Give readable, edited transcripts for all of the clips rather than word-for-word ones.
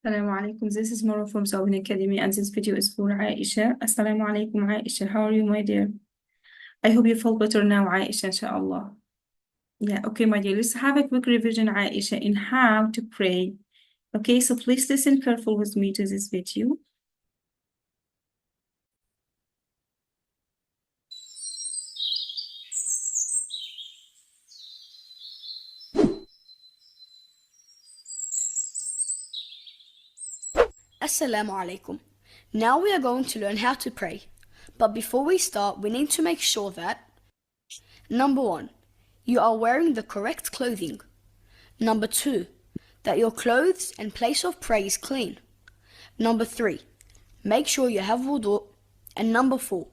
Assalamu alaikum. This is Mara from Saubin Academy, and this video is for Aisha. Assalamu alaikum, Aisha. How are you, my dear? I hope you feel better now, Aisha, inshallah. Yeah, okay, my dear. Let's have a quick revision, Aisha, in how to pray. Okay, so please listen careful with me to this video. Assalamu alaikum. Now we are going to learn how to pray. But before we start, we need to make sure that number 1, you are wearing the correct clothing. Number 2, that your clothes and place of prayer is clean. Number 3, make sure you have wudu. And number 4,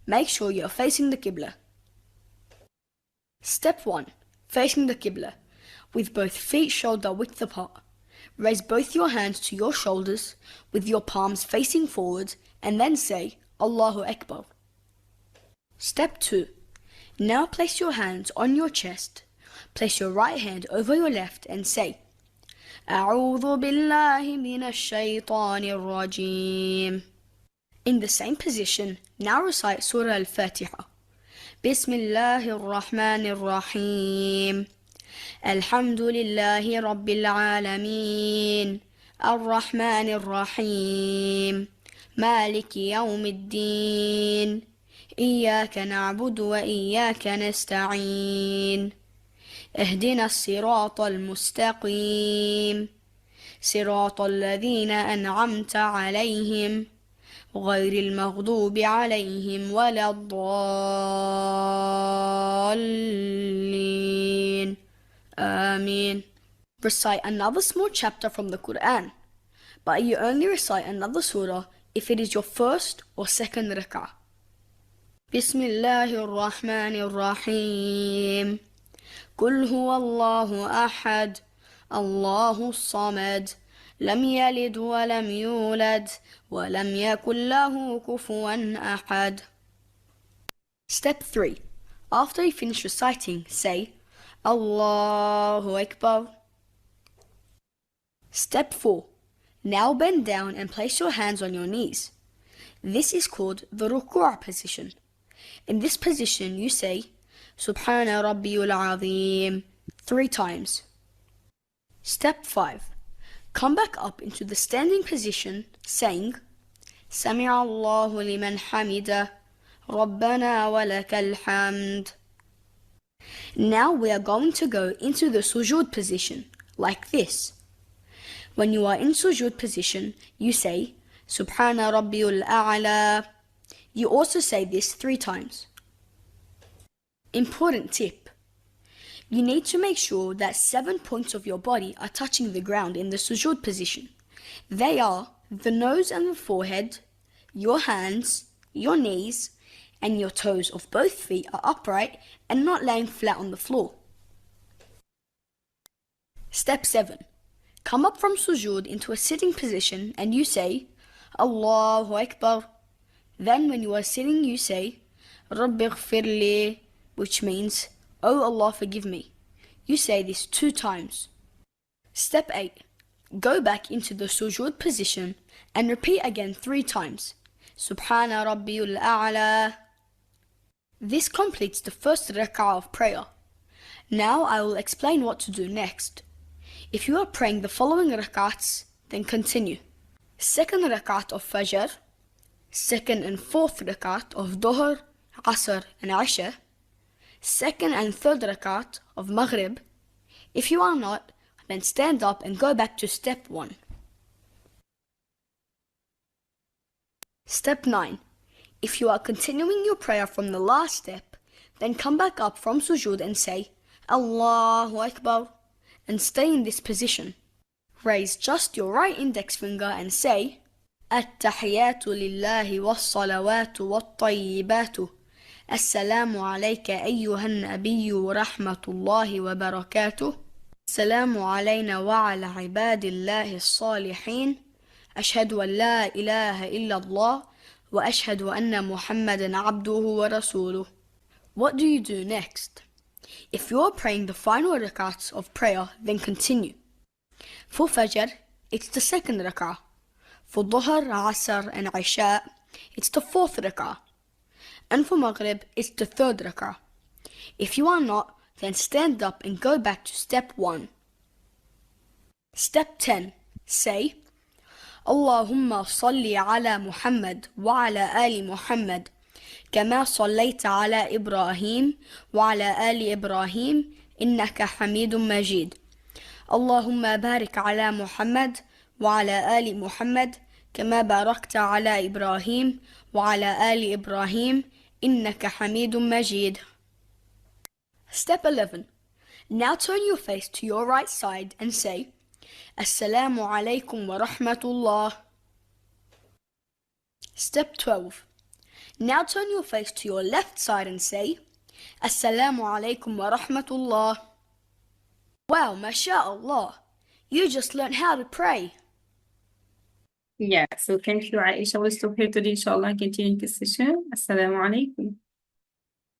make sure you are facing the Qibla. Step 1, facing the Qibla, with both feet shoulder width apart. Raise both your hands to your shoulders with your palms facing forward and then say Allahu Akbar. Step 2. Now place your hands on your chest. Place your right hand over your left and say A'udhu billahi minash shaytanir rajim. In the same position, now recite Surah Al-Fatiha. Bismillahir Rahmanir Rahim. الحمد لله رب العالمين الرحمن الرحيم مالك يوم الدين إياك نعبد وإياك نستعين اهدنا الصراط المستقيم صراط الذين أنعمت عليهم غير المغضوب عليهم ولا الضالين Ameen. Recite another small chapter from the Quran, but you only recite another surah if it is your first or second rak'ah. Bismillahir Rahmanir Rahim. Qul huwa Allahu ahad, Allahu samad, lam yalid wa lam yulad, wa lam yakul lahu kufuwan ahad. Step 3. After you finish reciting, say Allahu Akbar. Step 4. Now bend down and place your hands on your knees. This is called the ruku' position. In this position you say Subhana Rabbiyul Azim 3 times. Step 5. Come back up into the standing position saying Sami'a Allahu liman hamida Rabbana wa lakal hamd. Now we are going to go into the sujood position, like this. When you are in sujood position, you say, Subhana Rabbiyul A'la. You also say this 3 times. Important tip. You need to make sure that 7 points of your body are touching the ground in the sujood position. They are the nose and the forehead, your hands, your knees, and your toes of both feet are upright and not laying flat on the floor. Step 7. Come up from sujood into a sitting position and you say, Allahu Akbar. Then when you are sitting you say, Rabbi ghfirli, which means, Oh Allah forgive me. You say this 2 times. Step 8. Go back into the sujood position and repeat again 3 times. Subhana Rabbiyul A'la. This completes the first rak'ah of prayer. Now I will explain what to do next. If you are praying the following rak'ats, then continue. Second rak'at of Fajr, second and fourth rak'at of Dhuhr, Asr and Isha, second and third rak'at of Maghrib. If you are not, then stand up and go back to step 1. Step 9. If you are continuing your prayer from the last step, then come back up from sujood and say, Allahu Akbar, and stay in this position. Raise just your right index finger and say, At-tahiyyatu lillahi was-salawatu wat-tayyibatu. Assalamu alayka ayyuhan nabiyyu wa rahmatullahi wa barakatuh. Assalamu alayna wa ala ibadillahi as-salihin. Ashhadu an la ilaha illa Allah. وأشهد أن محمدا عبده ورسوله. What do you do next? If you are praying the final rak'ats of prayer, then continue. For Fajr, it's the second rak'ah. For Dhuhr, Asr and Isha, it's the fourth rak'ah. And for Maghrib, it's the third rak'ah. If you are not, then stand up and go back to step 1. Step 10. Say, Allahumma salli ala Muhammad wa ala ali Muhammad كما صليت على إبراهيم وعلى آل إبراهيم إنك حميد مجيد. اللهم بارك على محمد وعلى آل محمد كما باركت على إبراهيم وعلى آل إبراهيم إنك حميد مجيد. Step 11. Now turn your face to your right side and say, Assalamu alaikum wa rahmatullah. Step 12. Now turn your face to your left side and say, Assalamu alaikum wa rahmatullah. Wow, mashallah. You just learned how to pray. Yeah, so thank you, Aisha. We'll stop here today, inshallah, and continue this session. Assalamu alaikum.